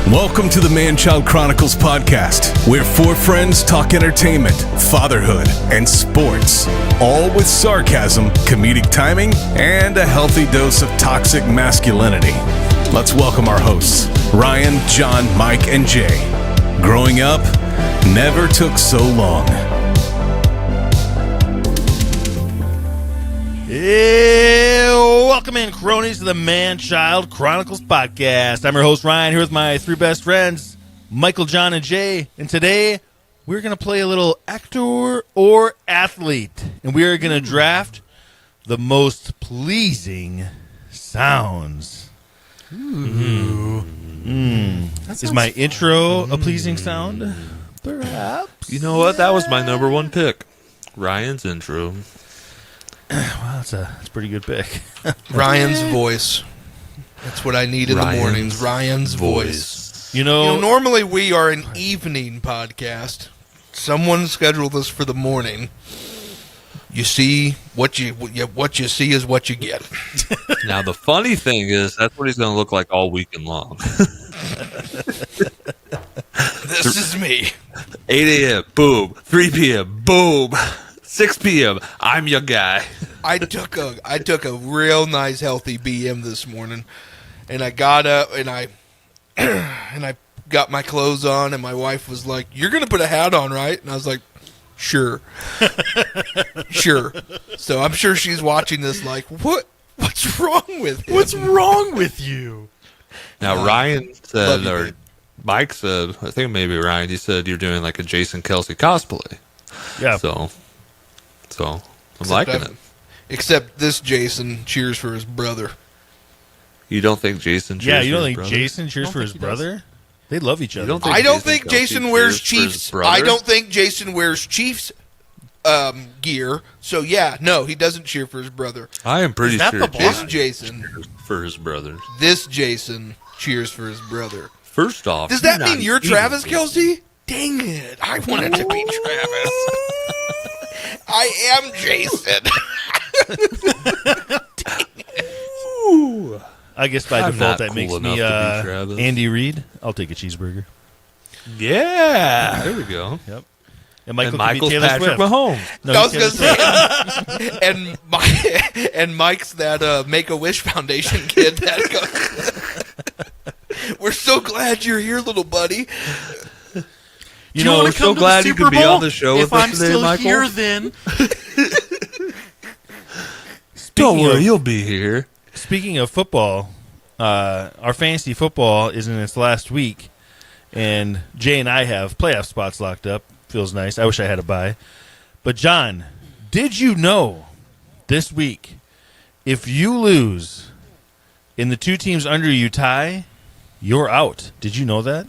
Welcome to the Manchild Chronicles podcast, where four friends talk entertainment, fatherhood, and sports, all with sarcasm, comedic timing, and a healthy dose of toxic masculinity. Let's welcome our hosts, Ryan, John, Mike, and Jay. Growing up never took so long. Welcome in, cronies, to the Manchild Chronicles podcast. I'm your host, Ryan, here with my three best friends, Michael, John, and Jay. And today, we're going to play a little actor or athlete. And we are going to draft the most pleasing sounds. Ooh. Is my intro a pleasing sound? Perhaps. You know what? That was my number one pick. Ryan's intro. Wow, that's a pretty good pick. Ryan's voice. That's what I need in the mornings. Ryan's voice. You know, normally we are an evening podcast. Someone scheduled us for the morning. You see what you see is what you get. Now the funny thing is that's what he's going to look like all weekend long. This is me. 8 a.m. Boom. 3 p.m. Boom. 6 p.m. I'm your guy. I took a real nice healthy BM this morning, and I got up and I got my clothes on, and my wife was like, "You're gonna put a hat on, right?" And I was like, "Sure, sure." So I'm sure she's watching this like, "What's wrong with him? What's wrong with you?" Now Ryan said, or Mike said, I think maybe Ryan, he said you're doing like a Jason Kelsey cosplay. Yeah. So I'm liking it. Except this Jason cheers for his brother. You don't think Jason cheers for his brother? Yeah, you don't think Jason cheers for his brother? They love each other. I don't think Jason wears Chiefs. I don't think Jason wears Chiefs gear. So yeah, no, he doesn't cheer for his brother. I am pretty sure this Jason cheers for his brother. This Jason cheers for his brother. First off, does that mean you're Travis Kelce? Dang it! I wanted to be Travis. I am Jason. Ooh. I guess by default that cool makes me Andy Reid. I'll take a cheeseburger. Yeah, there we go. Yep. And Michael's Patrick Mahomes. No, I was going to say, and Mike's that Make-A-Wish Foundation kid. We're so glad you're here, little buddy. You know, we're so glad you could be on the show with us today, Michael. If I'm still here, then. Don't worry, you'll be here. Speaking of football, our fantasy football is in its last week, and Jay and I have playoff spots locked up. Feels nice. I wish I had a bye. But, John, did you know this week, if you lose and the two teams under you tie, you're out? Did you know that?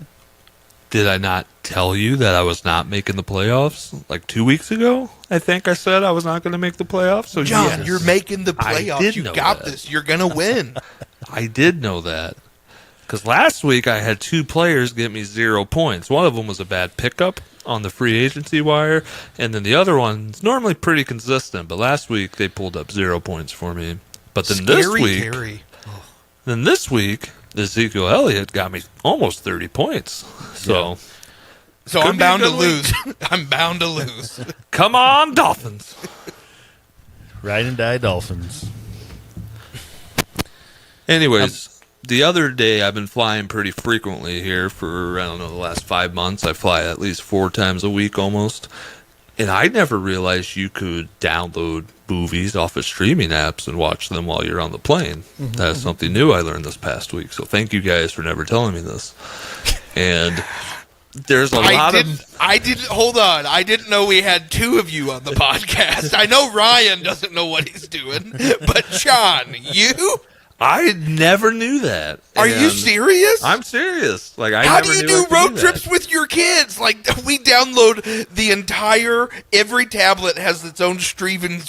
Did I not tell you that I was not making the playoffs like 2 weeks ago? I think I said I was not going to make the playoffs. So John, yes, you're making the playoffs. You got this. You're going to win. I did know that. Because last week I had two players get me 0 points. One of them was a bad pickup on the free agency wire, and then the other one's normally pretty consistent. But last week they pulled up 0 points for me. But then this week, Ezekiel Elliott got me almost 30 points. So I'm bound to lose. I'm bound to lose. Come on, Dolphins. Ride and die, Dolphins. Anyways, the other day I've been flying pretty frequently here for, I don't know, the last 5 months. I fly at least 4 times a week almost. And I never realized you could download movies off of streaming apps and watch them while you're on the plane. That's something new I learned this past week. So thank you guys for never telling me this. And there's a lot of... I didn't know we had two of you on the podcast. I know Ryan doesn't know what he's doing. But John, you... I never knew that. Are you serious? I'm serious. Like, How do you do road trips with your kids? Like, we download the entire. Every tablet has its own streaming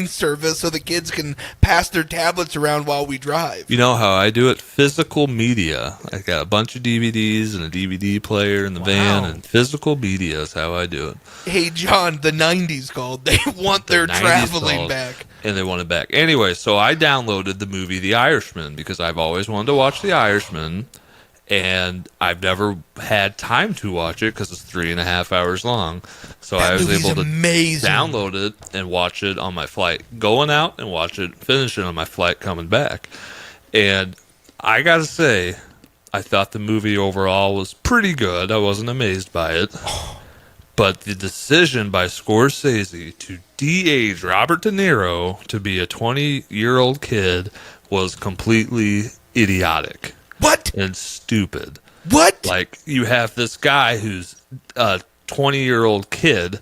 service, so the kids can pass their tablets around while we drive. You know how I do it? Physical media. I got a bunch of DVDs and a DVD player in the van, and physical media is how I do it. Hey, John, the 90s called. They want their traveling back. And they want it back. Anyway, so I downloaded the movie The Irishman because I've always wanted to watch The Irishman. and I've never had time to watch it because it's 3.5 hours long. So That I was movie's able to amazing. download it and watch it on my flight going out and watch it, finish it on my flight coming back. And I gotta say, I thought the movie overall was pretty good. I wasn't amazed by it. But the decision by Scorsese to de-age Robert De Niro to be a 20-year-old kid was completely idiotic. What? And stupid. What? Like, you have this guy who's a 20-year-old kid,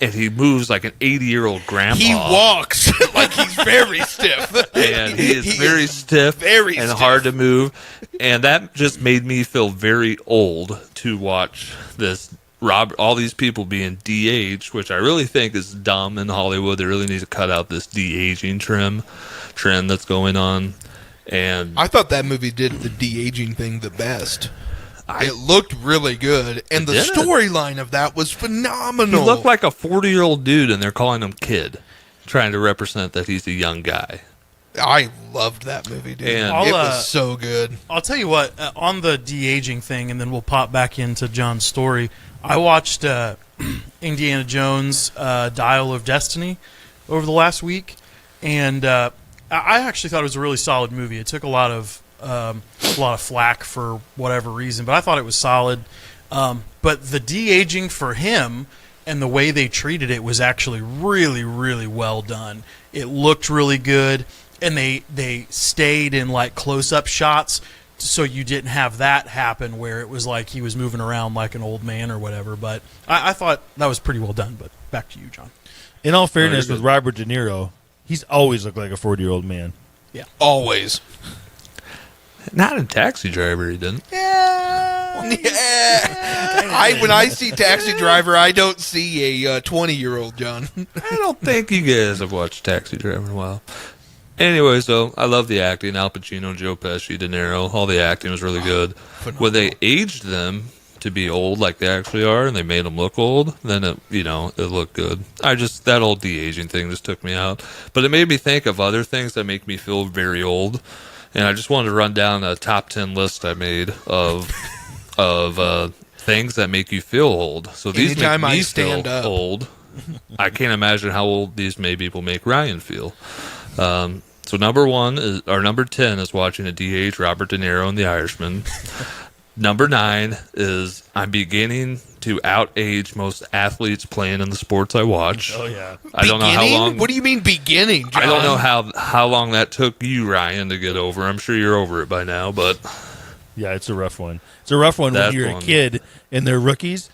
and he moves like an 80-year-old grandpa. He walks like he's very stiff. And he is very stiff very and stiff. hard to move. And that just made me feel very old to watch this all these people being de-aged, which I really think is dumb in Hollywood. They really need to cut out this de-aging trend that's going on. And I thought that movie did the de-aging thing the best. It looked really good, and the storyline of that was phenomenal. he looked like a 40-year-old dude, and they're calling him kid, trying to represent that he's a young guy. I loved that movie, dude. And it was so good. I'll tell you what, on the de-aging thing, and then we'll pop back into John's story. I watched Indiana Jones Dial of Destiny over the last week, and I actually thought it was a really solid movie. It took a lot of flack for whatever reason, but I thought it was solid. But the de-aging for him and the way they treated it was actually really, really well done. It looked really good, and they stayed in like close-up shots, so you didn't have that happen where it was like he was moving around like an old man or whatever. But I thought that was pretty well done. But back to you, John. In all fairness, with Robert De Niro, he's always looked like a 40-year-old man. Yeah. Always. Not in Taxi Driver, he didn't. Yeah. When I see Taxi Driver, I don't see a 20-year-old John. I don't think you guys have watched Taxi Driver in a while. Anyway, so I love the acting. Al Pacino, Joe Pesci, De Niro. All the acting was really good. Phenomenal. When they aged them to be old like they actually are, and they made them look old, then it looked good. That old de-aging thing just took me out. But it made me think of other things that make me feel very old. And I just wanted to run down a top 10 list I made of things that make you feel old. So these Anytime make me I stand feel up. old. I can't imagine how old these maybe will make Ryan feel. So number 10 is watching a DH Robert De Niro in The Irishman. Number 9 is I'm beginning to outage most athletes playing in the sports I watch. Oh, yeah. I don't know how long. What do you mean beginning, John? I don't know how long that took you, Ryan, to get over. I'm sure you're over it by now, but Yeah, it's a rough one. It's a rough one when you're a kid and they're rookies,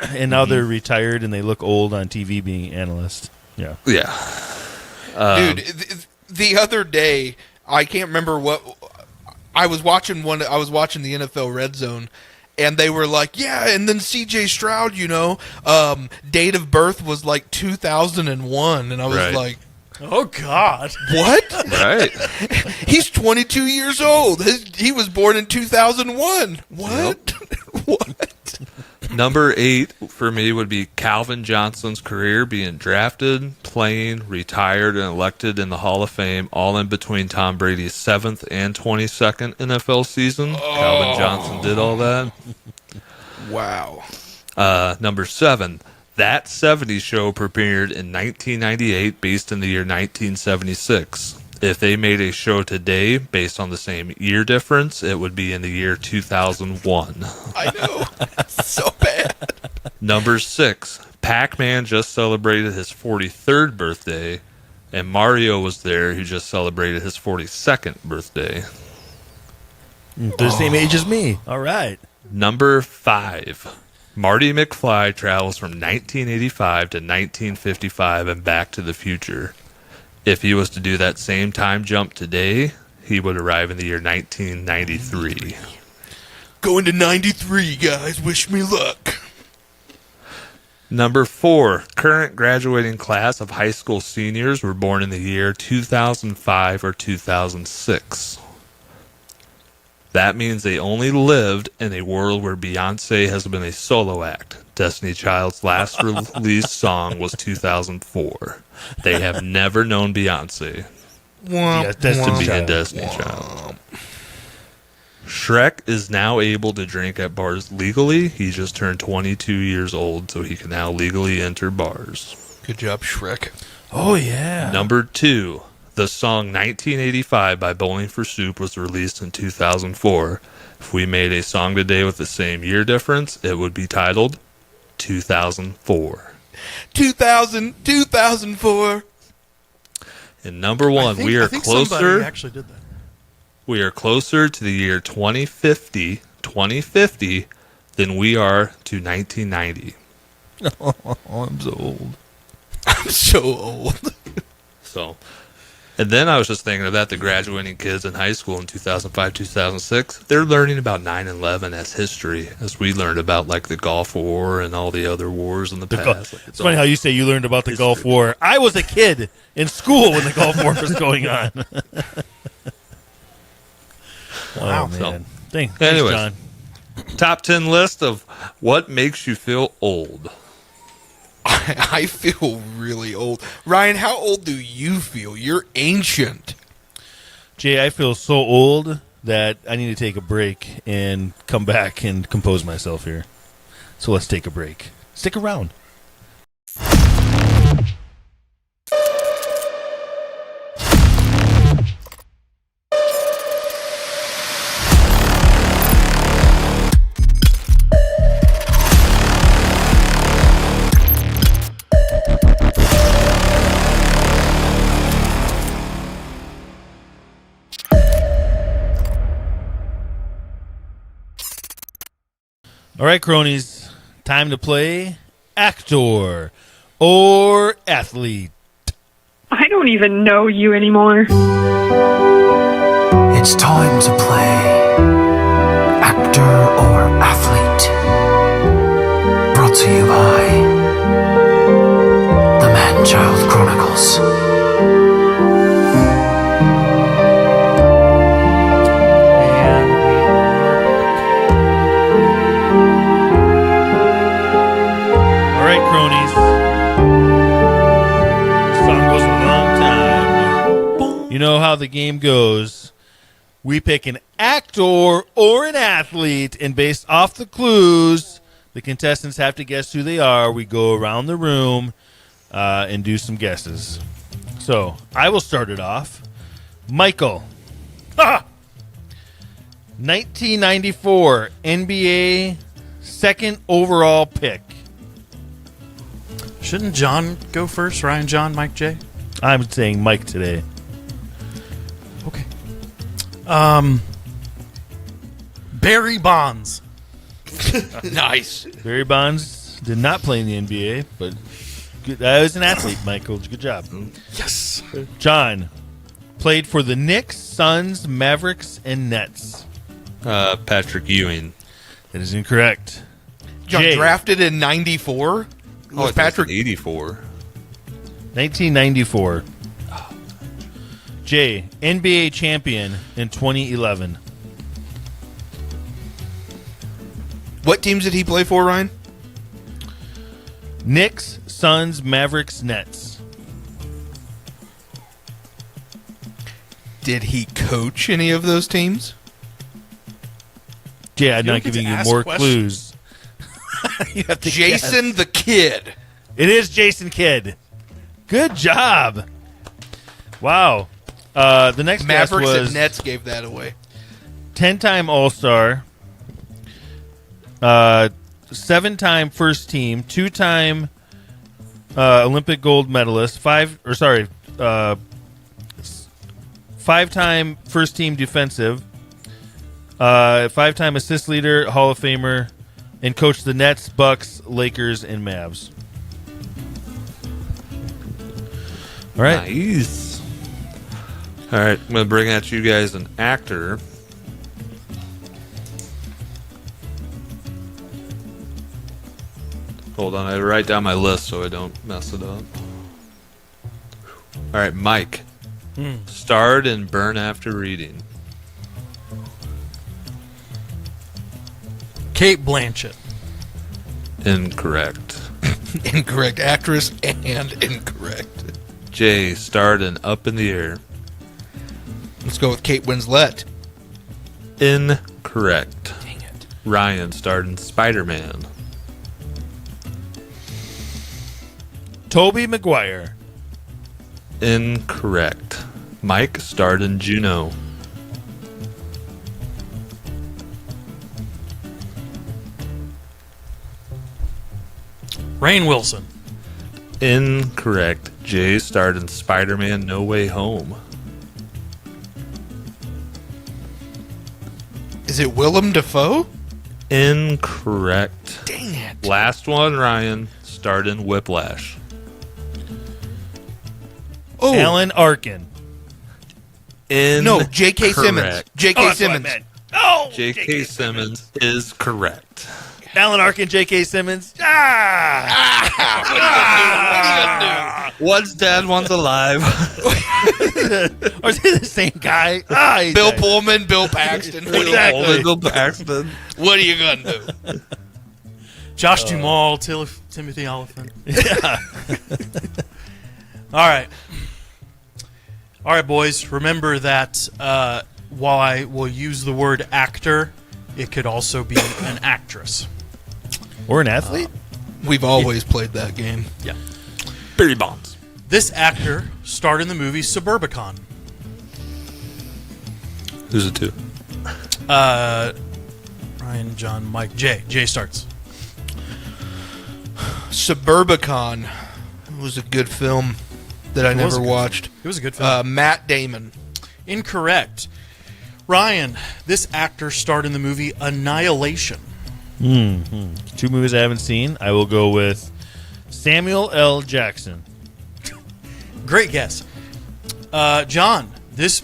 and now they're retired and they look old on TV being analysts. Yeah. yeah. Dude, the other day, I can't remember what I was watching the NFL Red Zone, and they were like, yeah, and then C.J. Stroud, date of birth was like 2001, and I was Right. like, Oh, God. what? Right. He's 22 years old. He was born in 2001. What? What? Number 8 for me would be Calvin Johnson's career being drafted, playing, retired, and elected in the Hall of Fame, all in between Tom Brady's 7th and 22nd NFL season. Calvin Johnson did all that. Wow. Number 7, That 70s Show premiered in 1998 based in the year 1976. If they made a show today based on the same year difference, it would be in the year 2001. I know. So bad. Number 6, Pac-Man just celebrated his 43rd birthday, and Mario was there who just celebrated his 42nd birthday. They're the same age as me. All right. Number 5, Marty McFly travels from 1985 to 1955 and Back to the Future. If he was to do that same time jump today, he would arrive in the year 1993. Going to 93, guys. Wish me luck. Number 4, current graduating class of high school seniors were born in the year 2005 or 2006. That means they only lived in a world where Beyonce has been a solo act. Destiny Child's last released song was 2004. They have never known Beyonce Yeah, Destiny to be in Child. Destiny Child. Shrek is now able to drink at bars legally. He just turned 22 years old, so he can now legally enter bars. Good job, Shrek. Oh, yeah. Number 2, the song 1985 by Bowling for Soup was released in 2004. If we made a song today with the same year difference, it would be titled 2004. 2004. And number 1, we are I think somebody closer. actually did that. We are closer to the year 2050 than we are to 1990. Oh, I'm so old. I'm so old. So, and then I was just thinking about the graduating kids in high school in 2005, 2006. They're learning about 9/11 as history, as we learned about like the Gulf War and all the other wars in the past. Like, It's funny how you say you learned about the Gulf War. I was a kid in school when the Gulf War was going on. Wow. Oh, So, man. Thanks, anyways. John. Top 10 list of what makes you feel old. I feel really old. Ryan, how old do you feel? You're ancient. Jay, I feel so old that I need to take a break and come back and compose myself here. So let's take a break. Stick around. All right, cronies, time to play actor or athlete. I don't even know you anymore. It's time to play actor or athlete. Brought to you by the Manchild Chronicles. And we All right, cronies. Song goes a long time. You know how the game goes. We pick an actor or an athlete, and based off the clues, the contestants have to guess who they are. We go around the room and do some guesses. So I will start it off. Michael. Ha! 1994 NBA second overall pick. Shouldn't John go first? Ryan, John, Mike, J? I'm saying Mike today. Okay. Barry Bonds. Nice. Barry Bonds did not play in the NBA, but good, I was an athlete, Michael. Good job. Yes. John played for the Knicks, Suns, Mavericks, and Nets. Patrick Ewing. That is incorrect. John Jay, drafted in 94. Was Patrick 84. 1994. Jay, NBA champion in 2011. What teams did he play for, Ryan? Knicks, Suns, Mavericks, Nets. Did he coach any of those teams? Jay, I'm You not don't get giving to you ask more questions. clues. You have to Jason guess. the Kid. It is Jason Kidd. Good job. Wow. The next guess Mavericks was and Nets gave that away. 10-time All-Star, 7-time first team, 2-time Olympic gold medalist, 5-time first team defensive, 5-time assist leader, Hall of Famer, and coached the Nets, Bucks, Lakers, and Mavs. All right. Nice. All right, I'm going to bring at you guys an actor. Hold on, I write down my list so I don't mess it up. All right, Mike. Starred in Burn After Reading. Kate Blanchett. Incorrect. Incorrect actress and incorrect. Jay starred in Up in the Air. Let's go with Kate Winslet. Incorrect. Dang it. Ryan starred in Spider-Man. Tobey Maguire. Incorrect. Mike starred in Juno. Rainn Wilson. Incorrect. Jay starred in Spider-Man No Way Home. Is it Willem Dafoe? Incorrect. Dang it. Last one, Ryan starred in Whiplash. Oh, Alan Arkin. no, J.K. Simmons. Incorrect. J.K. Oh, that's what I Simmons. meant. Oh, J.K. Simmons is correct. Alan Arkin, J.K. Simmons. One's dead, one's alive. Are they the same guy? He's Bill dead. Pullman, Bill Paxton. Exactly. Bill Paxton. What are you going to do? Josh Duhamel, Timothy Oliphant. All right. All right, boys. Remember that while I will use the word actor, it could also be an actress. Or an athlete? We've always played that game. Yeah. Barry Bonds. This actor starred in the movie Suburbicon. Who's it to? Ryan, John, Mike, Jay. Jay starts. Suburbicon was a good film that I It was never a good watched. It was a good film. Matt Damon. Incorrect. Ryan, this actor starred in the movie Annihilation. Two movies I haven't seen. I will go with Samuel L. Jackson. Great guess. John, this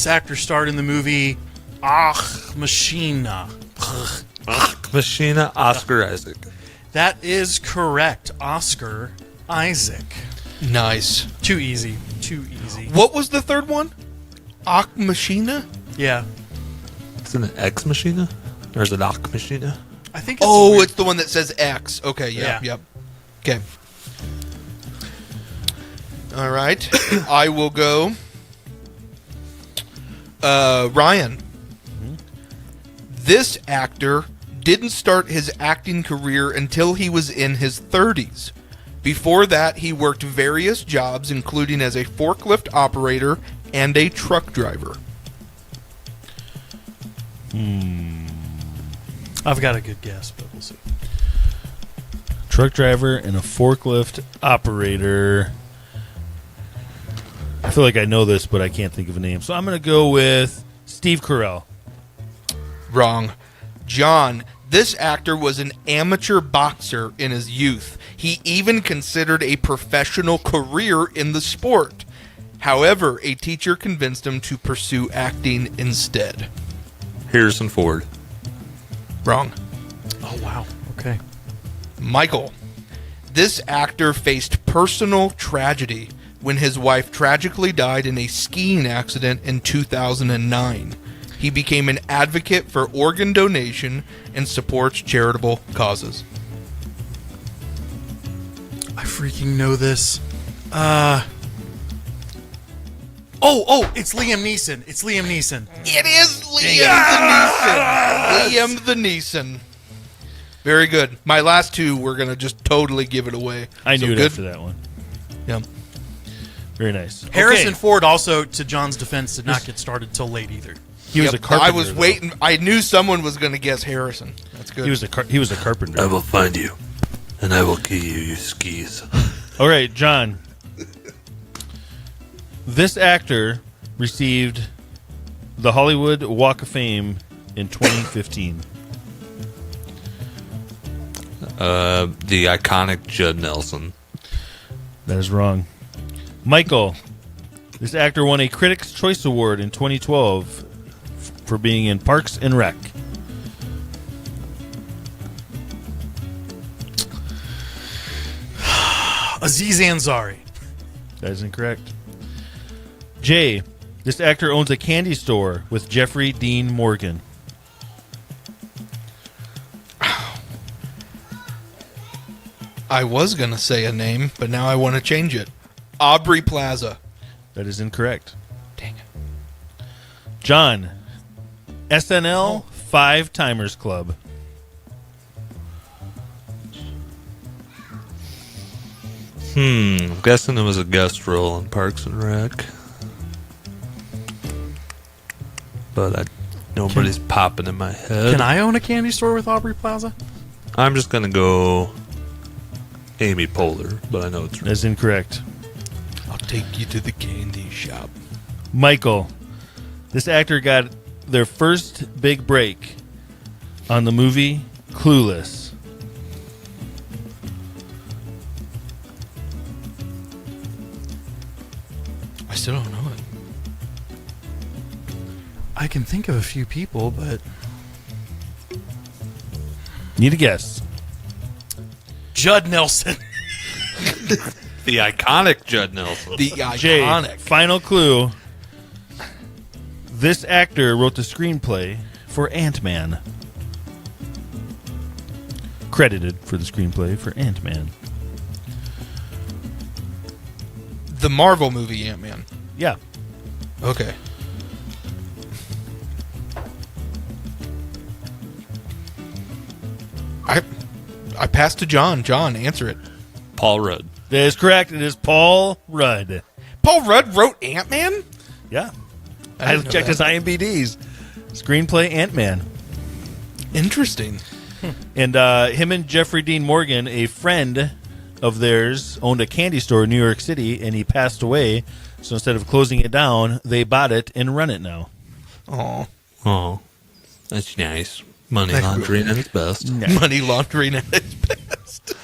actor starred in the movie Machina. Machina Oscar Isaac. That is correct. Oscar Isaac. Nice. Too easy. Too easy. What was the third one? Ak Machina? Yeah. Isn't it Ex Machina? Or is it Ak Machina? I think it's Oh, weird. it's the one that says X. Okay, Yeah. yep. Okay. All right. I will go. Ryan. This actor didn't start his acting career until he was in his 30s. Before that, he worked various jobs, including as a forklift operator and a truck driver. I've got a good guess, but we'll see. Truck driver and a forklift operator. I feel like I know this, but I can't think of a name. So I'm going to go with Steve Carell. Wrong. John, this actor was an amateur boxer in his youth. He even considered a professional career in the sport. However, a teacher convinced him to pursue acting instead. Harrison Ford. Wrong. Oh, wow. Okay. Michael, this actor faced personal tragedy when his wife tragically died in a skiing accident in 2009. He became an advocate for organ donation and supports charitable causes. I freaking know this. It's Liam Neeson. It's Liam Neeson. It is Liam the Neeson. Very good. My last two, we're going to just totally give it away. I So knew it good. after that one. Yeah. Very nice. Harrison Okay. Ford also, to John's defense, did not get started till late either. He was Yep, a carpenter. I was though. waiting. I knew someone was going to guess Harrison. That's good. He was a carpenter. I will find you, and I will kill you, you skis. All right, John. This actor received the Hollywood Walk of Fame in 2015. The iconic Judd Nelson. That is wrong. Michael. This actor won a Critics' Choice Award in 2012 for being in Parks and Rec. Aziz Ansari. That is incorrect. Jay. This actor owns a candy store with Jeffrey Dean Morgan. I was going to say a name, but now I want to change it. Aubrey Plaza. That is incorrect. Dang it. John. SNL 5 Timers Club. I'm guessing it was a guest role in Parks and Rec. But nobody's popping in my head. Can I own a candy store with Aubrey Plaza? I'm just going to go Amy Poehler, but I know it's That's incorrect. I'll take you to the candy shop. Michael, this actor got their first big break on the movie Clueless. I still don't know it. I can think of a few people, but Need a guess. Judd Nelson. the iconic Judd Nelson. The Jay, iconic. final clue. This actor wrote the screenplay for Ant-Man. Credited for the screenplay for Ant-Man. The Marvel movie Ant-Man. Yeah. Okay. I passed to John. John, answer it. Paul Rudd. That is correct. It is Paul Rudd. Paul Rudd wrote Ant-Man? Yeah. I I didn't know checked his that. IMDb's. Screenplay Ant-Man. Interesting. And him and Jeffrey Dean Morgan, a friend of theirs, owned a candy store in New York City, and he passed away. So instead of closing it down, they bought it and run it now. Oh, Oh, that's nice. Money That's laundering at its best. money laundering at its best.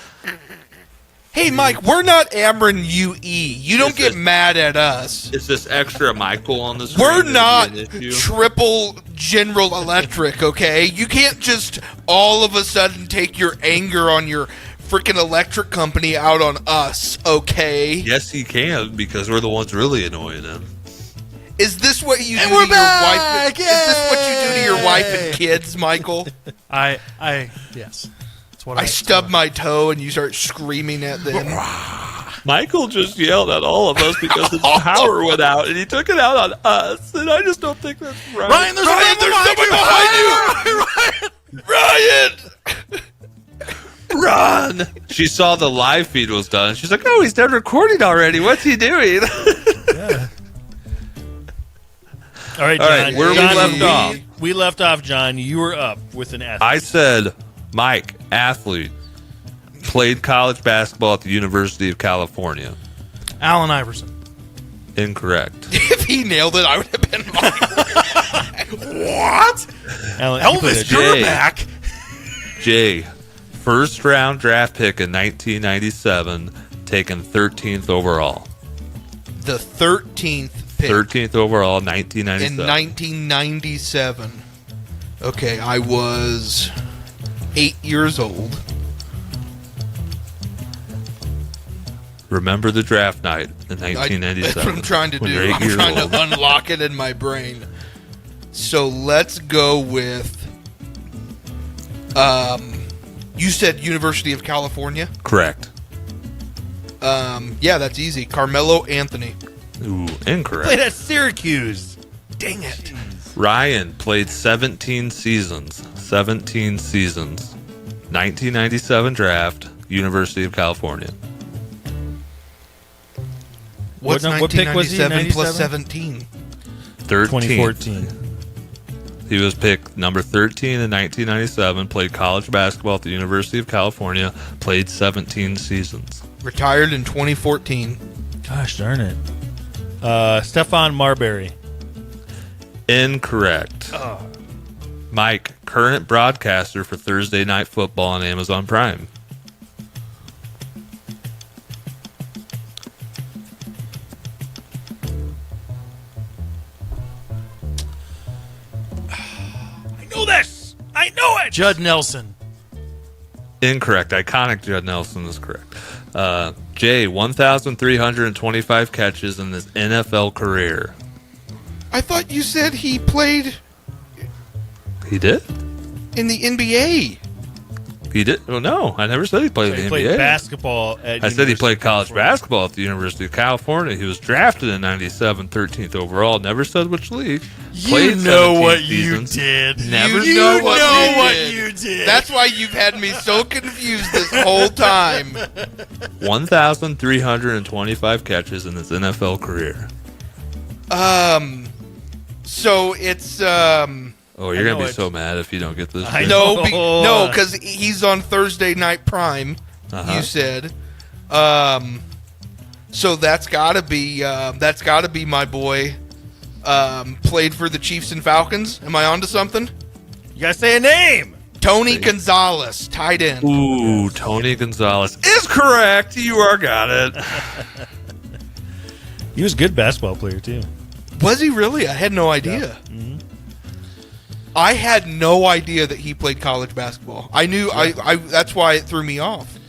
Hey, Mike, we're not Ameren UE. You don't Is get this- mad at us. Is this extra Michael on the screen? We're gonna not be an issue? triple General Electric, okay? You can't just all of a sudden take your anger on your freaking electric company out on us, okay? Yes, he can, because we're the ones really annoying him. Is this what you do to we're your back! wife? Is this what you do to your wife and kids, Michael? Yes. That's what I stub my toe and you start screaming at them. Michael just yelled at all of us because his power went out, and he took it out on us, and I just don't think that's right. Ryan, there's Ryan, there's someone behind you! Ryan! Run! She saw the live feed was done. She's like, "Oh, he's done recording already. What's he doing?" All right, All John. right, where we John, left off. We left off, John. You were up with an athlete. I said, Mike, athlete, played college basketball at the University of California. Allen Iverson. Incorrect. If he nailed it, I would have been What? Alan, you played Elvis, a- Jay. you're back. Jay, first round draft pick in 1997, taken 13th overall. The 13th pick 13th overall, in 1997. 1997. Okay, I was 8 years old. Remember the draft night in That's 1997. what I'm trying to when do. you're 8 I'm years trying old. to unlock it in my brain. So let's go with. You said University of California. Correct. Yeah, that's easy. Carmelo Anthony. Ooh, incorrect. played at Syracuse. Dang it! Ryan played 17 seasons. 17 seasons. 1997 draft, University of California. What's What pick was he, 1997 plus 97? 17? 13. 2014. He was picked number 13 in 1997, played college basketball at the University of California, played 17 seasons. Retired in 2014. Gosh darn it. Stephon Marbury. Incorrect. Mike, current broadcaster for Thursday Night Football on Amazon Prime. I know this. I know it. Judd Nelson. Incorrect. Iconic Judd Nelson is correct. Jay, 1,325 catches in his NFL career. I thought you said he played He did? in the NBA. He did? Well, no, I never said he played in He the played NBA. basketball at I said he University played of college California. basketball at the University of California. He was drafted in 97, 13th overall. Never said which league. You know 17 what seasons. you did. Never You know what you did. That's why you've had me so confused this whole time. 1,325 catches in his NFL career. So it's Oh, you're I going to know be so mad if you don't get this. I Jim. know. no, because he's on Thursday Night Prime. Uh-huh. You said, so that's gotta be my boy. Played for the Chiefs and Falcons. Am I onto something? You gotta say a name. Tony Gonzalez, tight end. Ooh, Tony Gonzalez is correct. You are got it. He was a good basketball player too. Was he really? I had no idea. I had no idea that he played college basketball. I knew. I that's why it threw me off.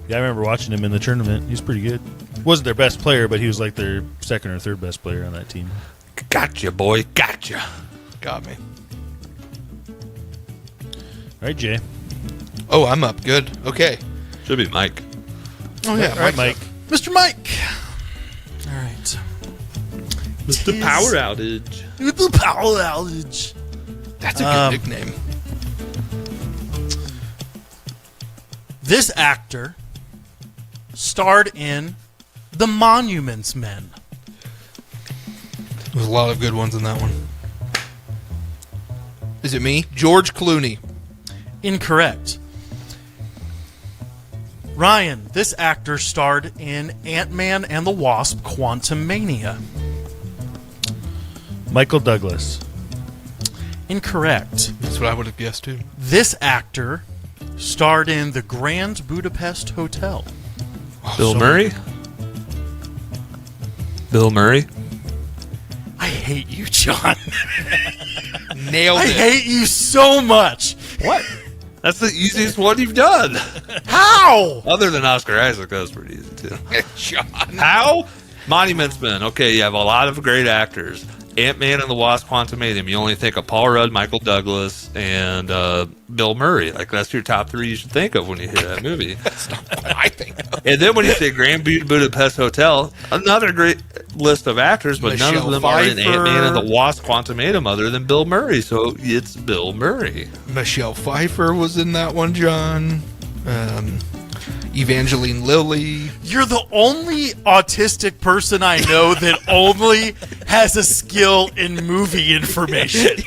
Yeah, I remember watching him in the tournament. He was pretty good. Wasn't their best player, but he was like their second or third best player on that team. Gotcha, boy. Gotcha. Got me. All right, Jay. Oh, I'm up. Good. Okay. Should be Mike. Oh yeah, All right, Mike. Mr. Mike. All right. Mr. Tis- Power Outage. With the power outage. That's a good nickname. This actor starred in The Monuments Men. There's a lot of good ones in that one. Is it me? George Clooney. Incorrect. Ryan, this actor starred in Ant-Man and the Wasp: Quantumania. Michael Douglas. Incorrect. That's what I would have guessed too. This actor starred in The Grand Budapest Hotel. Bill so Murray? Bill Murray? I hate you, John. Nailed I it. hate you so much. What? That's the easiest one you've done. How? Other than Oscar Isaac, that was pretty easy too. John. How? Monuments Men. Okay, you have a lot of great actors. Ant-Man and the Wasp: Quantumania. You only think of Paul Rudd, Michael Douglas, and Bill Murray. Like, that's your top three you should think of when you hear that movie. That's not what I think of. And then when you say Grand Budapest Hotel, another great list of actors, but none Michelle of them are in Pfeiffer. Ant-Man and the Wasp: Quantumania other than Bill Murray. So it's Bill Murray. Michelle Pfeiffer was in that one, John. Evangeline Lilly. You're the only autistic person I know that only has a skill in movie information.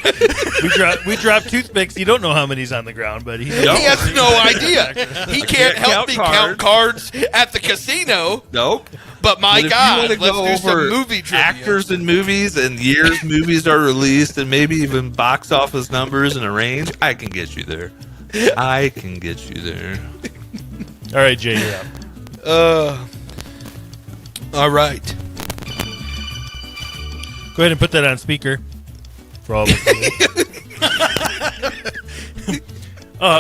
We drop toothpicks. You don't know how many's on the ground, but he He has no idea. He can't help me count cards at the casino. Nope. But my But if God, you let's wanna go do some over movie trivia. actors in movies and years movies are released and maybe even box office numbers and a range, I can get you there. I can get you there. All right, Jay, you're up. All right. Go ahead and put that on speaker for all of us.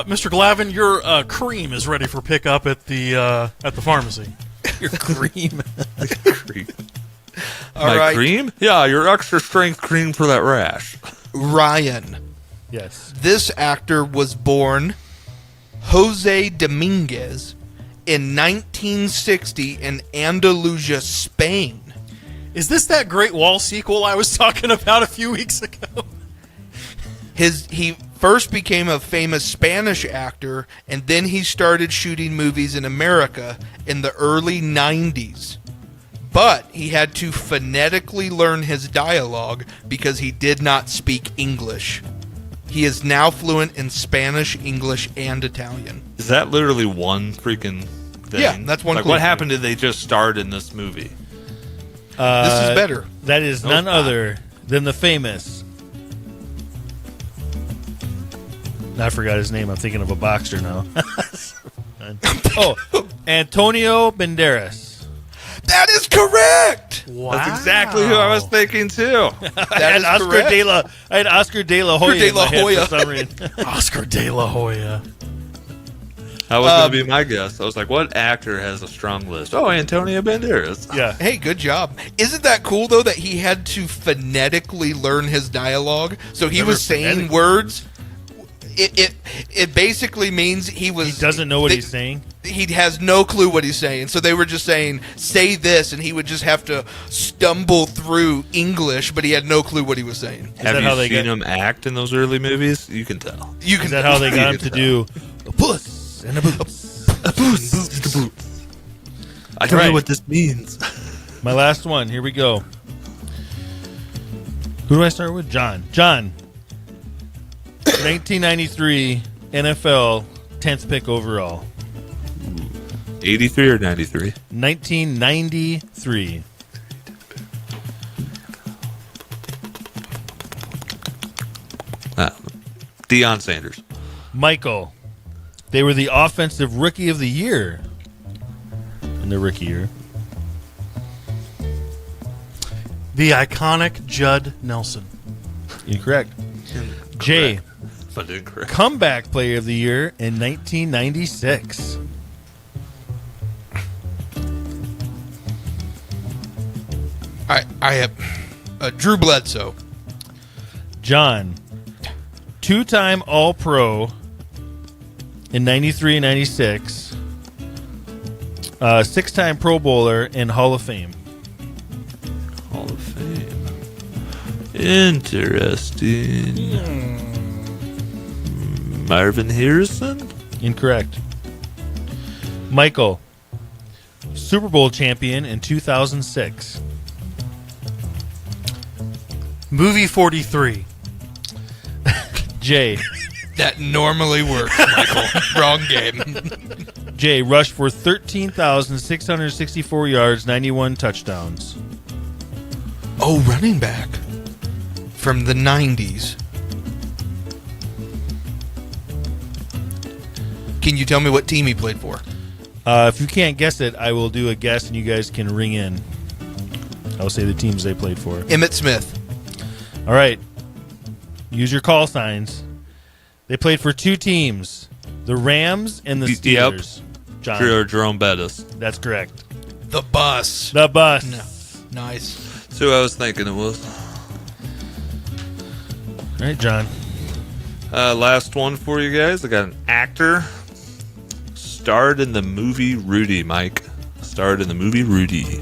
Mr. Glavin, your cream is ready for pickup at the pharmacy. Your cream. All My right. cream? Yeah, your extra strength cream for that rash. Ryan. Yes. This actor was born Jose Dominguez in 1960 in Andalusia, Spain. Is this that Great Wall sequel I was talking about a few weeks ago? He first became a famous Spanish actor, and then he started shooting movies in America in the early 90s. But he had to phonetically learn his dialogue because he did not speak English. He is now fluent in Spanish, English, and Italian. Is that literally one freaking thing? Yeah, that's one Like, clue. what happened? Did they just start in this movie? This is better. That is none other than the famous. I forgot his name. I'm thinking of a boxer now. Antonio Banderas. That is correct. Wow. That's exactly who I was thinking too. That is correct. I had Oscar De La Hoya. De La in my head Hoya. for some reason. Oscar De La Hoya. That was going to be my guess. I was like, what actor has a strong list? Oh, Antonio Banderas. Yeah. Hey, good job. Isn't that cool, though, that he had to phonetically learn his dialogue? So he Never was saying phonetically. words It basically means he doesn't know what he's saying. He has no clue what he's saying. So they were just saying, say this, and he would just have to stumble through English, but he had no clue what he was saying. Have you seen him act in those early movies? You can tell. Is that how they got him to do a puss and a boots? A boots. I don't know what this means. My last one. Here we go. Who do I start with? John. 1993 NFL 10th pick overall. 83 or 93? 1993. Deion Sanders. Michael. They were the offensive rookie of the year in their rookie year. The iconic Judd Nelson. Incorrect. Jay. But incorrect. Comeback player of the year in 1996. I have Drew Bledsoe. John. Two-time All-Pro in 93 and 96. Six-time Pro Bowler and Hall of Fame. Hall of Fame. Interesting. Marvin Harrison? Incorrect. Michael. Super Bowl champion in 2006. Movie 43. Jay. That normally works, Michael. Wrong game. Jay rushed for 13,664 yards, 91 touchdowns. Oh, running back from the 90s. Can you tell me what team he played for? If you can't guess it, I will do a guess and you guys can ring in. I'll say the teams they played for. Emmitt Smith. All right. Use your call signs. They played for two teams, the Rams and the Steelers. John. Jerome Bettis. That's correct. The Bus. The Bus. No. Nice. That's who I was thinking it was. All right, John. Last one for you guys. I got an actor. Starred in the movie Rudy, Mike. Starred in the movie Rudy.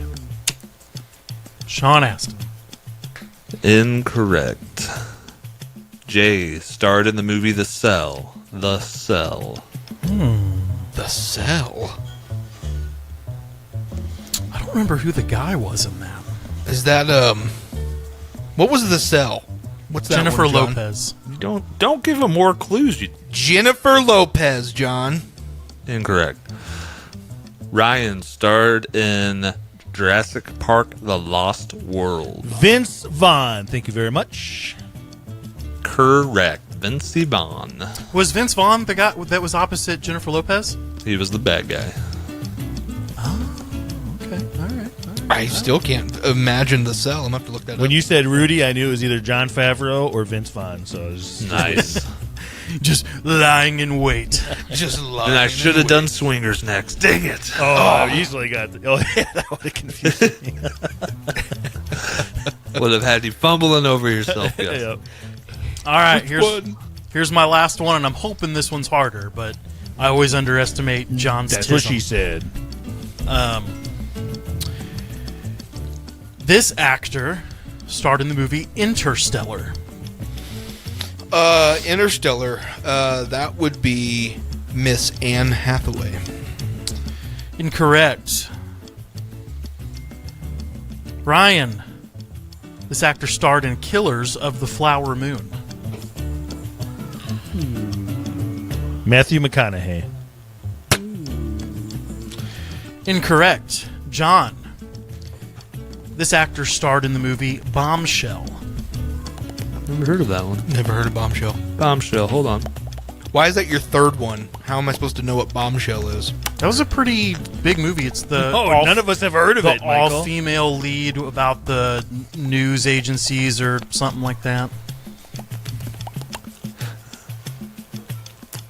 Sean Astin. Incorrect. Jay starred in the movie The Cell. The Cell. The Cell. I don't remember who the guy was in that. Is that what was The Cell? What's that? Jennifer one, John? Lopez. You don't give him more clues. Jennifer Lopez, John. Incorrect. Ryan starred in Jurassic Park: The Lost World. Vince Vaughn. Thank you very much. Correct. Vince Vaughn. Was Vince Vaughn the guy that was opposite Jennifer Lopez? He was the bad guy. Okay, all right. I still can't imagine The Cell. I'm going to have to look that up. When you said Rudy, I knew it was either Jon Favreau or Vince Vaughn. So it was Nice. Just lying in wait. Just lying. And I should have done Swingers next. Dang it. Oh, I usually got the, yeah, that would have confused me. Would have had you fumbling over yourself. Yes. Yep. All right, here's my last one, and I'm hoping this one's harder, but I always underestimate John's That's what tism. she said. This actor starred in the movie Interstellar. Interstellar. That would be Miss Anne Hathaway. Incorrect. Ryan. This actor starred in Killers of the Flower Moon. Matthew McConaughey. Incorrect. John. This actor starred in the movie Bombshell. Never heard of that one. Never heard of Bombshell. Bombshell. Hold on. Why is that your third one? How am I supposed to know what Bombshell is? That was a pretty big movie. It's the none of us have heard of the it, Michael. all-female lead about the news agencies or something like that.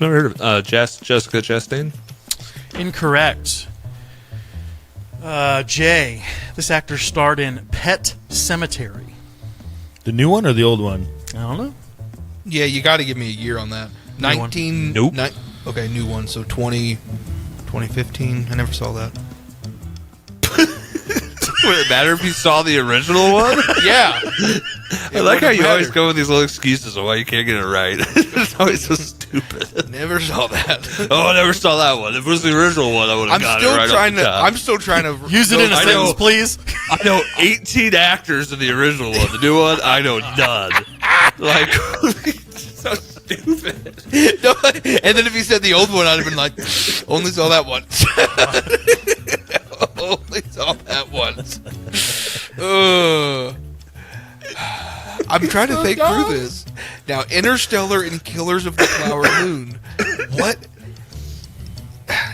Never heard of Jessica Chastain. Incorrect. Jay. This actor starred in Pet Cemetery. The new one or the old one? I don't know. Yeah, you got to give me a year on that. 19. Nope. Okay, new one. So 2015. I never saw that. Would it matter if you saw the original one? Yeah. I like how you always go with these little excuses of why you can't get it right. It's always so stupid. Never saw that. Oh, I never saw that one. If it was the original one, I would have got it right off the top. I'm still trying to Use it in a I sentence, know. please. I know 18 actors in the original one. The new one, I know none. Like, so stupid. No, and then if you said the old one, I'd have been like, only saw that once. Only saw that once. I'm trying to think through this. Now, Interstellar and Killers of the Flower Moon. What?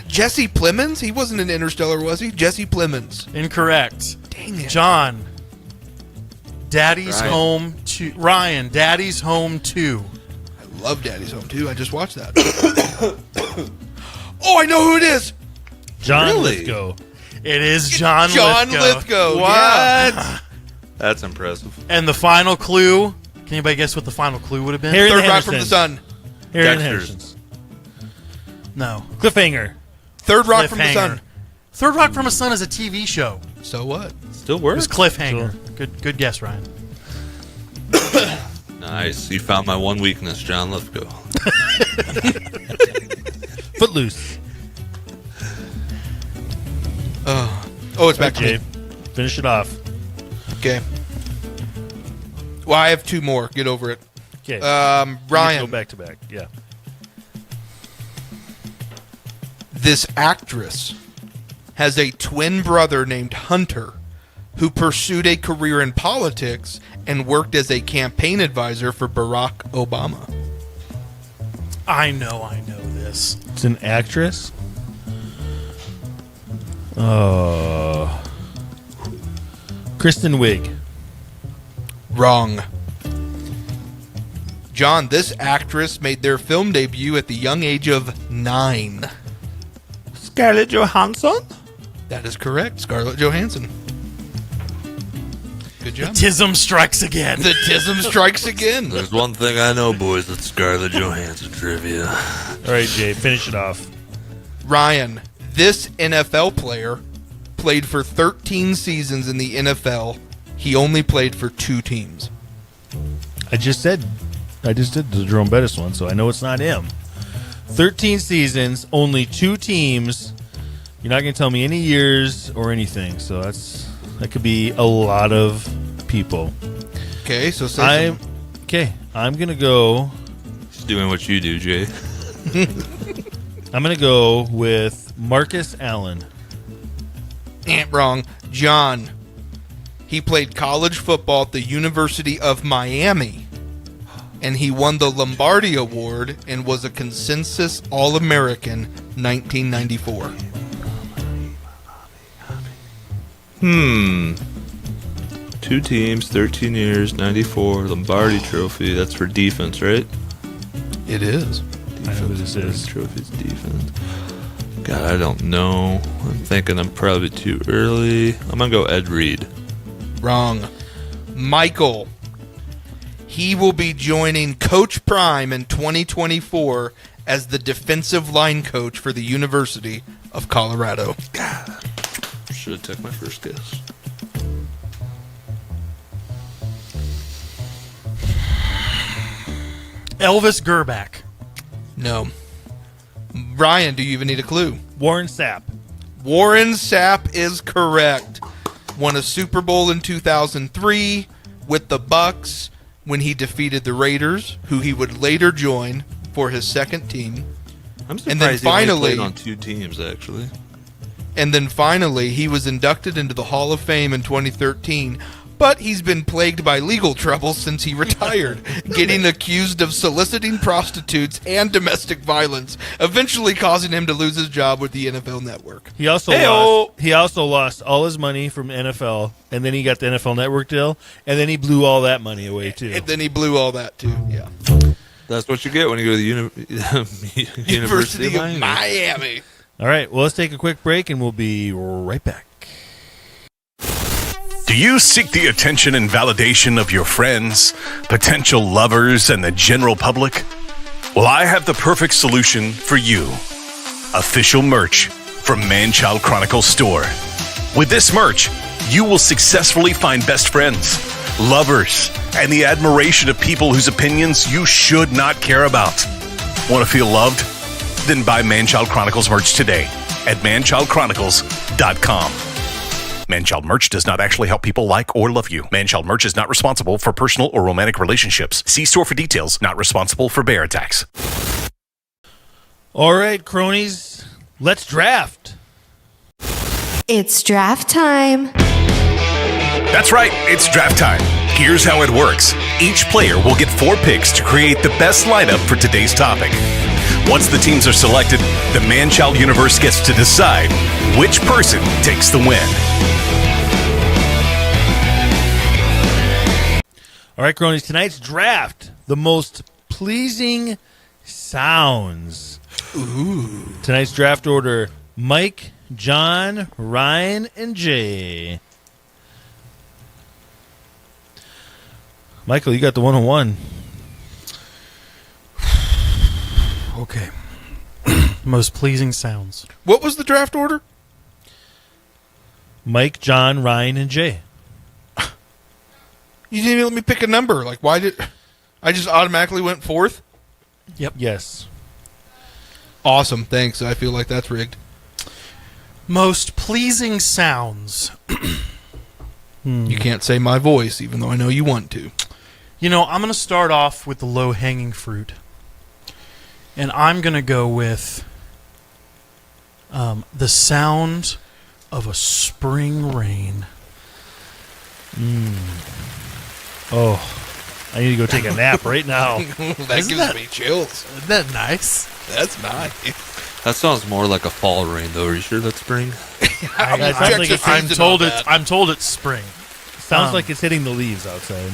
Jesse Plemons? He wasn't in Interstellar, was he? Jesse Plemons. Incorrect. Dang it. John. Daddy's Ryan. Home 2. Ryan, Daddy's Home 2. I love Daddy's Home, too. I just watched that. Oh, I know who it is. John Really? Lithgow. It is John Lithgow. What? Yeah. That's impressive. And the final clue. Can anybody guess what the final clue would have been? Harry Third the Rock from the Hendersons. Sun. Harry and Dexter's. Hendersons. No. Cliffhanger. Third Rock from the Cliffhanger. Sun. Third Rock from the Sun is a TV show. So what? Still It works. was Cliffhanger. Good guess, Ryan. Nice. You found my one weakness, John Lithgow. Footloose. Oh, it's back to Jay, me. finish it off. Okay. Well, I have two more. Get over it. Okay. Ryan. Go back to back. Yeah. This actress has a twin brother named Hunter who pursued a career in politics and worked as a campaign advisor for Barack Obama. I know this. It's an actress. Oh. Kristen Wiig. Wrong. John, this actress made their film debut at the young age of 9. Scarlett Johansson? That is correct. Scarlett Johansson. Good job. Tism strikes again. The tism strikes again. There's one thing I know, boys. It's Scarlett Johansson trivia. All right, Jay, finish it off. Ryan, this NFL player played for 13 seasons in the NFL. He only played for 2 teams. I just did the Jerome Bettis one, so I know it's not him. 13 seasons, only 2 teams. You're not going to tell me any years or anything, so that could be a lot of people. Okay, so I'm going to go. He's doing what you do, Jay. I'm going to go with Marcus Allen. Wrong. John. He played college football at the University of Miami, and he won the Lombardi Award and was a consensus All-American 1994. 2 teams, 13 years, 94, Lombardi Trophy. That's for defense, right? It is. I know who this is. Trophy's defense. God, I don't know. I'm thinking I'm probably too early. I'm going to go Ed Reed. Wrong. Michael. He will be joining Coach Prime in 2024 as the defensive line coach for the University of Colorado. Should have took my first guess. Elvis Gerback. No. Ryan, do you even need a clue? Warren Sapp. Warren Sapp is correct. Won a Super Bowl in 2003 with the Bucks when he defeated the Raiders, who he would later join for his second team. I'm surprised And then he only finally- played on 2 teams, actually. And then finally, he was inducted into the Hall of Fame in 2013. But he's been plagued by legal trouble since he retired, getting accused of soliciting prostitutes and domestic violence, eventually causing him to lose his job with the NFL Network. He also lost all his money from NFL, and then he got the NFL Network deal, and then he blew all that money away too. And then he blew all that too. Yeah. That's what you get when you go to the University of Miami. Miami. All right, well, let's take a quick break, and we'll be right back. Do you seek the attention and validation of your friends, potential lovers, and the general public? Well, I have the perfect solution for you. Official merch from Manchild Chronicles store. With this merch, you will successfully find best friends, lovers, and the admiration of people whose opinions you should not care about. Want to feel loved? Then buy Manchild Chronicles merch today at manchildchronicles.com. Manchild merch does not actually help people like or love you. Manchild merch is not responsible for personal or romantic relationships. See store for details. Not responsible for bear attacks. All right, cronies, let's draft. It's draft time. That's right, it's draft time. Here's how it works. Each player will get 4 picks to create the best lineup for today's topic. Once the teams are selected, the Manchild universe gets to decide which person takes the win. All right, cronies, tonight's draft, the most pleasing sounds. Ooh. Tonight's draft order, Mike, John, Ryan, and Jay. Michael, you got the 101. Okay. Most pleasing sounds. What was the draft order? Mike, John, Ryan, and Jay. You didn't even let me pick a number. Like, why did I just automatically went 4th? Yep. Yes. Awesome, thanks. I feel like that's rigged. Most pleasing sounds. You can't say my voice, even though I know you want to. You know, I'm going to start off with the low-hanging fruit. And I'm going to go with the sound of a spring rain. Oh, I need to go take a nap right now. That gives me chills. Isn't that nice? That's nice. That sounds more like a fall rain, though. Are you sure that's spring? I'm told it's spring. Sounds like it's hitting the leaves outside.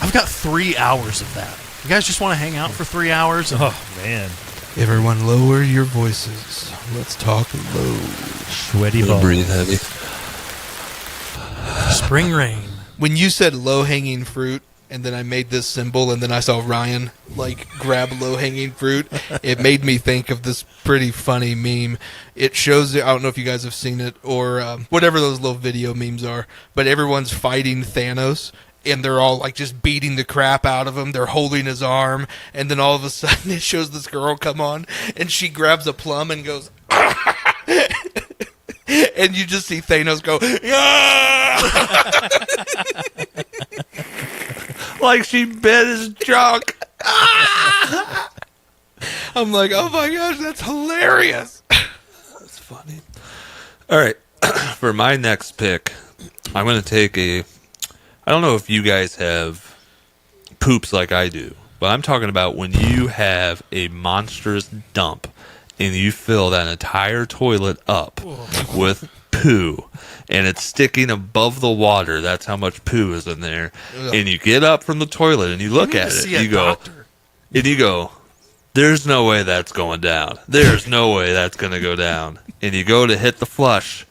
I've got 3 hours of that. You guys just want to hang out for 3 hours? Oh, man. Everyone lower your voices. Let's talk low. Sweaty balls. Breathe heavy. Spring rain. When you said low-hanging fruit, and then I made this symbol, and then I saw Ryan, like, grab low-hanging fruit, it made me think of this pretty funny meme. It shows, I don't know if you guys have seen it, or whatever those little video memes are, but everyone's fighting Thanos, and they're all, like, just beating the crap out of him. They're holding his arm, and then all of a sudden it shows this girl come on, and she grabs a plum and goes, and you just see Thanos go, yeah! Like she bit his junk. I'm like, oh my gosh, that's hilarious. That's funny. All right. For my next pick, I'm going to take I don't know if you guys have poops like I do, but I'm talking about when you have a monstrous dump and you fill that entire toilet up with poo and it's sticking above the water. That's how much poo is in there. Ugh. And you get up from the toilet and you look at it. You go, there's no way that's going down. There's no way that's going to go down. And you go to hit the flush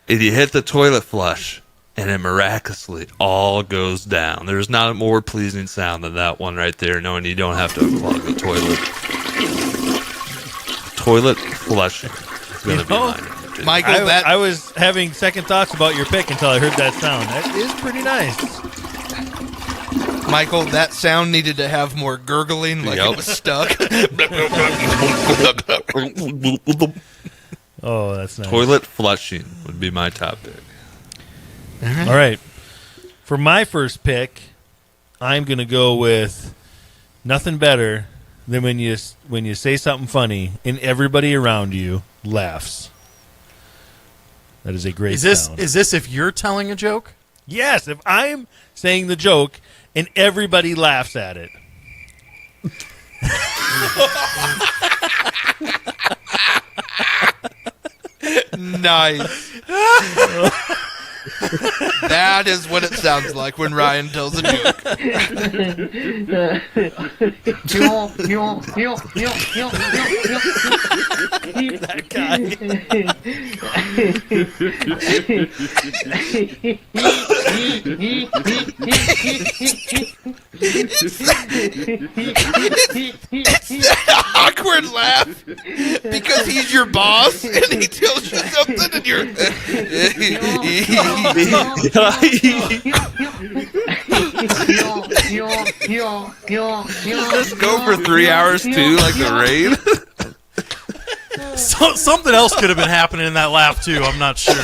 and you hit the toilet flush and it miraculously all goes down. There's not a more pleasing sound than that one right there, knowing you don't have to unclog the toilet. Toilet flushing is going to be mine. Michael, I was having second thoughts about your pick until I heard that sound. That is pretty nice. Michael, that sound needed to have more gurgling, like it was stuck. Oh, that's nice. Toilet flushing would be my top pick. All right. For my first pick, I'm going to go with nothing better than when you say something funny and everybody around you laughs. That is a great sound. Is this if you're telling a joke? Yes, if I'm saying the joke and everybody laughs at it. Nice. That is what it sounds like when Ryan tells a joke. That guy. It's that awkward laugh because he's your boss and he tells you something and you're. Just go for 3 hours too, like the rain. Something else could have been happening in that laugh too. I'm not sure.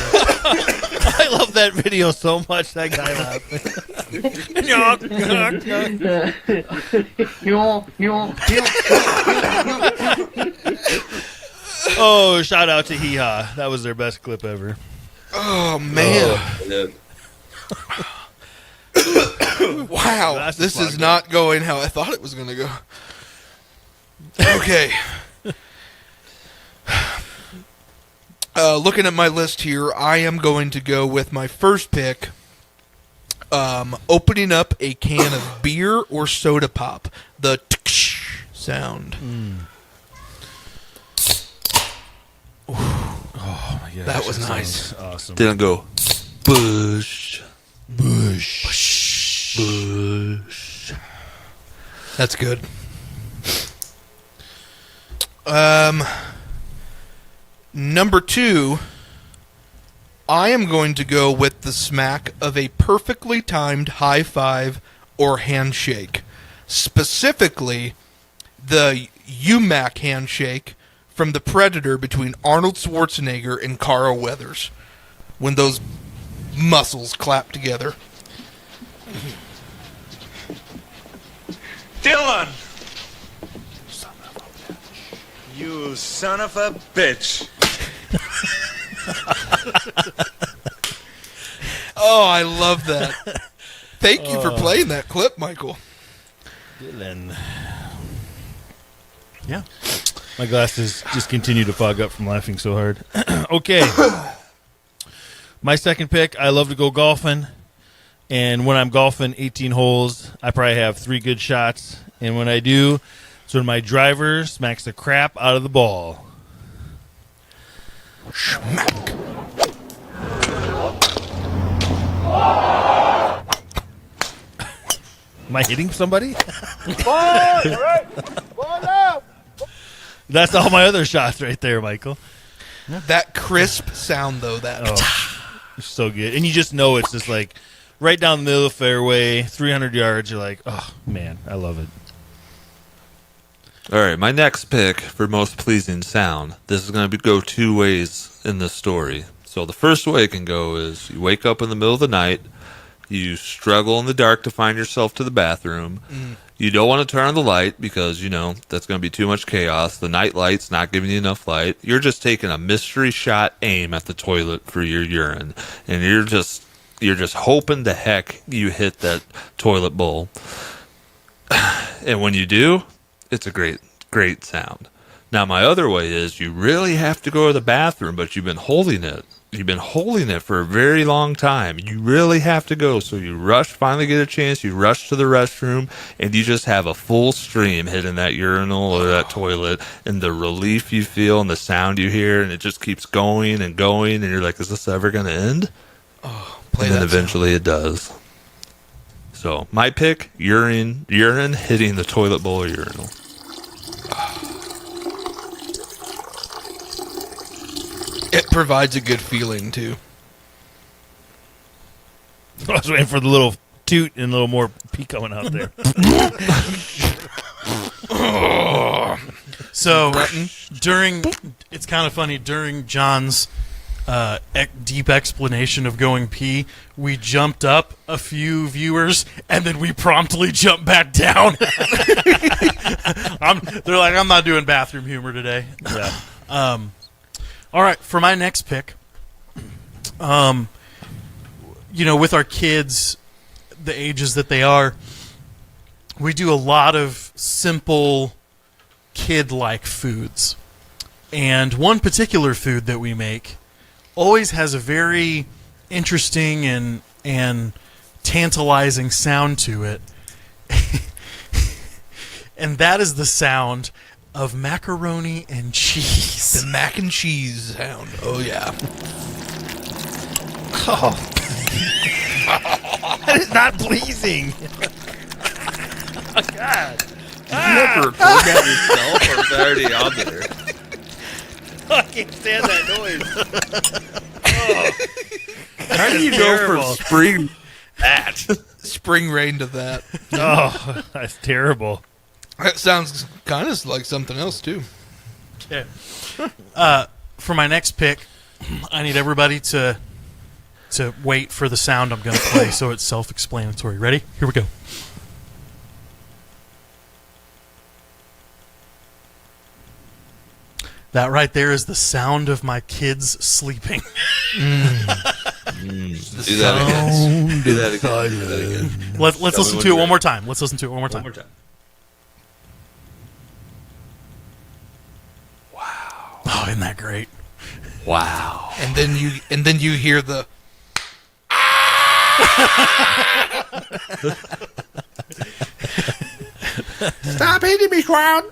I love that video so much. That guy laughing. Oh, shout out to Hee Haw. That was their best clip ever. Oh man! Wow, That's this is fucked not going how I thought it was going to go. Okay. Looking at my list here, I am going to go with my first pick. Opening up a can of beer or soda pop. The tsk sound. Oh my god, That was nice. Awesome. Didn't go. Bush. That's good. Number 2, I am going to go with the smack of a perfectly timed high five or handshake. Specifically, the UMAC handshake from The Predator between Arnold Schwarzenegger and Carl Weathers. When those muscles clap together. Dylan! You son of a bitch. Oh, I love that. Thank you for playing that clip, Michael. Dylan. Yeah. My glasses just continue to fog up from laughing so hard. Okay. My second pick, I love to go golfing. And when I'm golfing 18 holes, I probably have 3 good shots. And when I do, it's when my driver smacks the crap out of the ball. Schmack. Am I hitting somebody? That's all my other shots right there, Michael. That crisp sound, though, that... It's so good. And you just know it's just like right down the middle of the fairway, 300 yards. You're like, oh, man, I love it. All right, my next pick for most pleasing sound. This is going to go 2 ways in this story. So the first way it can go is you wake up in the middle of the night, you struggle in the dark to find yourself to the bathroom. You don't want to turn on the light because, you know, that's going to be too much chaos. The night light's not giving you enough light. You're just taking a mystery shot aim at the toilet for your urine. And you're just hoping to heck you hit that toilet bowl. And when you do, it's a great sound. Now, my other way is you really have to go to the bathroom, but you've been holding it. You've been holding it for a very long time. You really have to go. So you rush, finally get a chance. You rush to the restroom, and you just have a full stream hitting that urinal or that toilet, and the relief you feel and the sound you hear, and it just keeps going and going, and you're like, is this ever going to end? And then eventually it does. So my pick, urine hitting the toilet bowl or urinal. It provides a good feeling, too. I was waiting for the little toot and a little more pee coming out there. So it's kind of funny, during John's deep explanation of going pee, we jumped up a few viewers and then we promptly jumped back down. They're like, I'm not doing bathroom humor today. Yeah. All right, for my next pick, with our kids, the ages that they are, we do a lot of simple kid-like foods. And one particular food that we make always has a very interesting and tantalizing sound to it. And that is the sound of macaroni and cheese. The mac and cheese sound. Oh, yeah. That is not pleasing. Oh, God. Did you ever record that yourself, or is that already on there? I can't stand that noise. How do you go from spring that? Spring rain to that. Oh, that's terrible. That sounds kind of like something else, too. Okay. For my next pick, I need everybody to wait for the sound I'm going to play so it's self-explanatory. Ready? Here we go. That right there is the sound of my kids sleeping. Do that again. Do that again. Let's listen to it one more time. Let's listen to it one more time. One more time. Oh, isn't that great? Wow. And then you hear the Stop hitting me, Crown.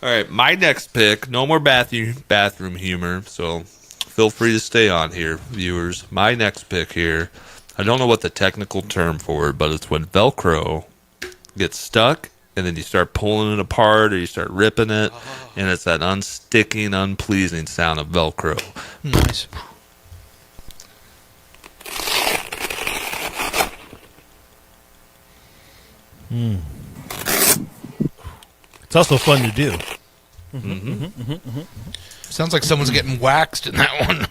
All right, my next pick. No more bathroom humor, so feel free to stay on here, viewers. My next pick here. I don't know what the technical term for it, but it's when Velcro gets stuck, and then you start pulling it apart, or you start ripping it, and it's that unsticking, unpleasing sound of Velcro. Nice. It's also fun to do. Sounds like someone's getting waxed in that one.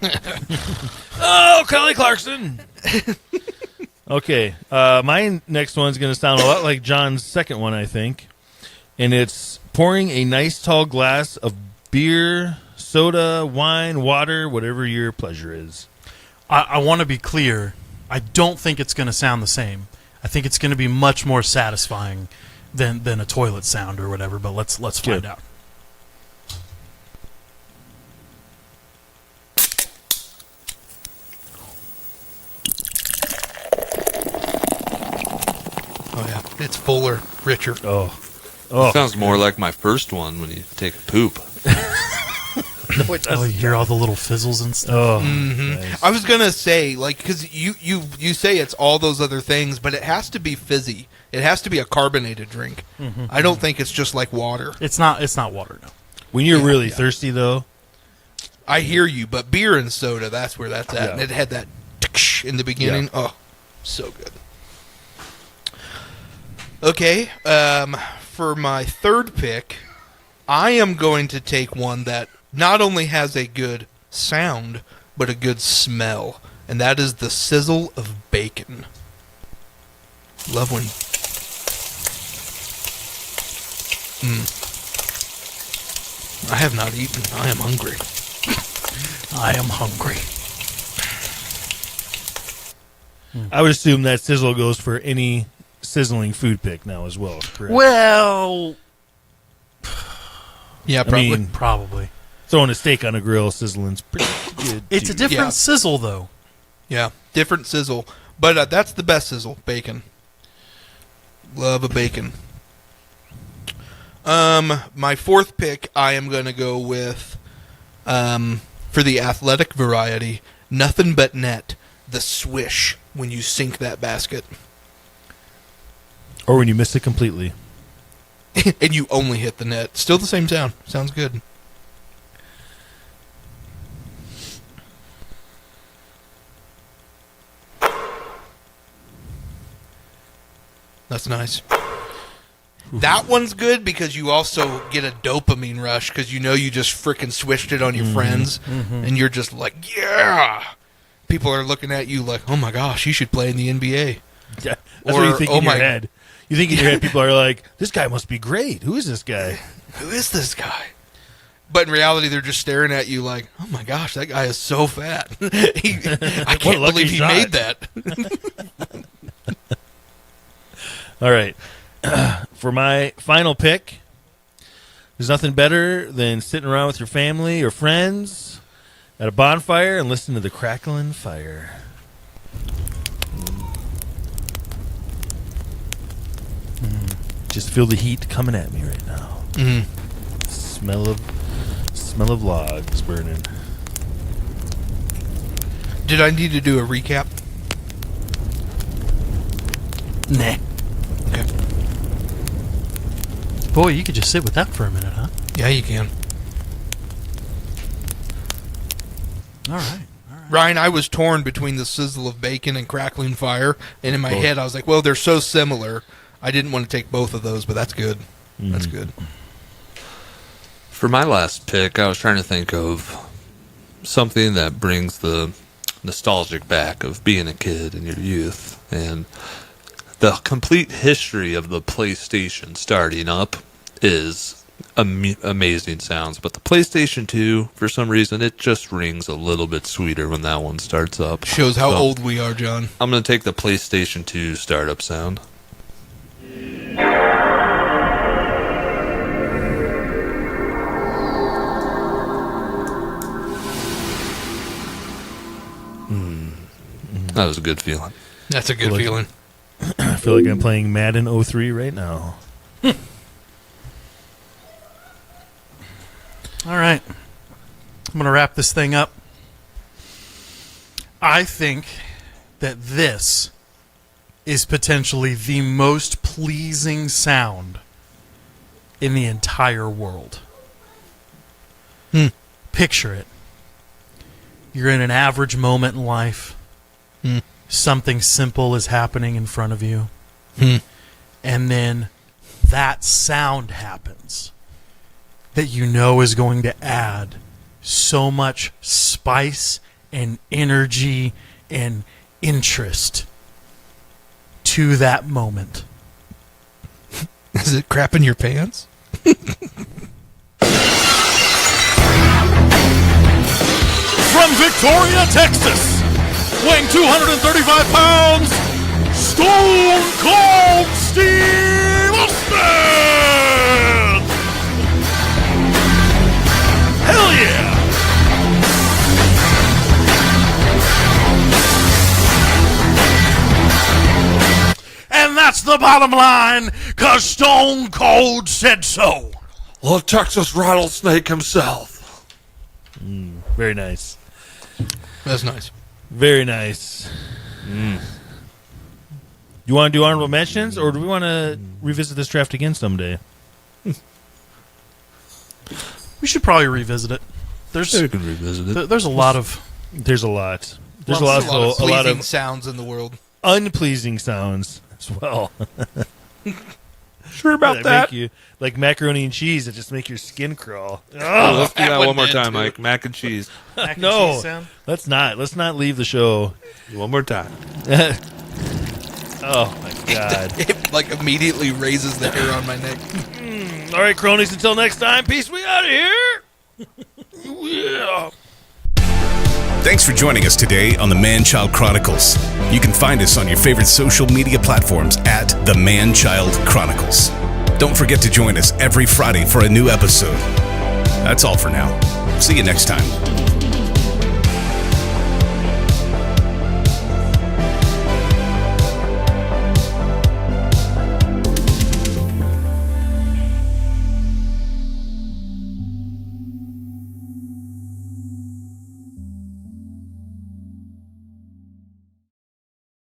Oh, Kelly Clarkson. Okay, my next one's going to sound a lot like John's second one, I think. And it's pouring a nice tall glass of beer, soda, wine, water, whatever your pleasure is. I want to be clear. I don't think it's going to sound the same. I think it's going to be much more satisfying than a toilet sound or whatever, but let's find out. Oh yeah, it's fuller, richer. Oh, Sounds more like my first one when you take a poop. no, it Oh, you hear all the little fizzles and stuff. Oh, Mm-hmm. I was gonna say, like, because you say it's all those other things, but it has to be fizzy. It has to be a carbonated drink. I don't think it's just like water. It's not water, no. When you're really thirsty, though. I hear you, but beer and soda, that's where that's at. Yeah. And it had that in the beginning. Yeah. Oh, so good. Okay, for my third pick, I am going to take one that not only has a good sound, but a good smell. And that is the sizzle of bacon. Love when... I have not eaten. I am hungry. I am hungry. I would assume that sizzle goes for any sizzling food pick now as well, correct? Well, Yeah, I probably. mean, probably. throwing a steak on a grill, sizzling's pretty good. It's a too. different Yeah. sizzle, though. Yeah, different sizzle. But that's the best sizzle, bacon. Love a bacon. My fourth pick, I am going to go with, for the athletic variety, nothing but net. The swish when you sink that basket. Or when you miss it completely. And you only hit the net. Still the same sound. Sounds good. That's nice. That one's good because you also get a dopamine rush because you know you just frickin' swished it on your friends. And you're just like, yeah! People are looking at you like, oh my gosh, you should play in the NBA. Yeah, that's Or, what you think oh in your my- head. You think in your head, people are like, this guy must be great. Who is this guy? Who is this guy? But in reality, they're just staring at you like, oh my gosh, that guy is so fat. I can't lucky believe he shot. made that. All right. For my final pick, there's nothing better than sitting around with your family or friends at a bonfire and listening to the crackling fire. Just feel the heat coming at me right now. Smell of logs burning. Did I need to do a recap? Nah. Okay. Boy, you could just sit with that for a minute, huh? Yeah, you can. All right. Ryan, I was torn between the sizzle of bacon and crackling fire, and in my head I was like, well, they're so similar. I didn't want to take both of those, but that's good. That's good. For my last pick, I was trying to think of something that brings the nostalgic back of being a kid in your youth. And the complete history of the PlayStation starting up is amazing sounds. But the PlayStation 2, for some reason, it just rings a little bit sweeter when that one starts up. Shows how old we are, John. I'm going to take the PlayStation 2 startup sound. That was a good feeling. That's a good feeling. I feel like I'm playing Madden 03 right now. All right. I'm going to wrap this thing up. I think that this is potentially the most pleasing sound in the entire world. Picture it. You're in an average moment in life. Something simple is happening in front of you. And then that sound happens that you know is going to add so much spice and energy and interest to that moment. Is it crap in your pants? From Victoria, Texas, weighing 235 pounds, Stone Cold Steve Austin! Hell yeah! And that's the bottom line, 'cause Stone Cold said so. The Texas rattlesnake himself. Very nice. That's nice. Very nice. You want to do honorable mentions, or do we want to revisit this draft again someday? We should probably revisit it. We can revisit it. There's a lot of There's a lot. There's Lots- a lot pleasing of sounds in the world. unpleasing sounds as well. Sure about Make you, like macaroni and cheese that just make your skin crawl. Oh, let's do that one more did time, too. Mike. Mac and cheese. mac and No. cheese sound. Let's not leave the show. One more time. Oh my god. It like immediately raises the hair on my neck. All right, cronies, until next time, peace. We out of here. Yeah. Thanks for joining us today on the Manchild Chronicles. You can find us on your favorite social media platforms at the Manchild Chronicles. Don't forget to join us every Friday for a new episode. That's all for now. See you next time.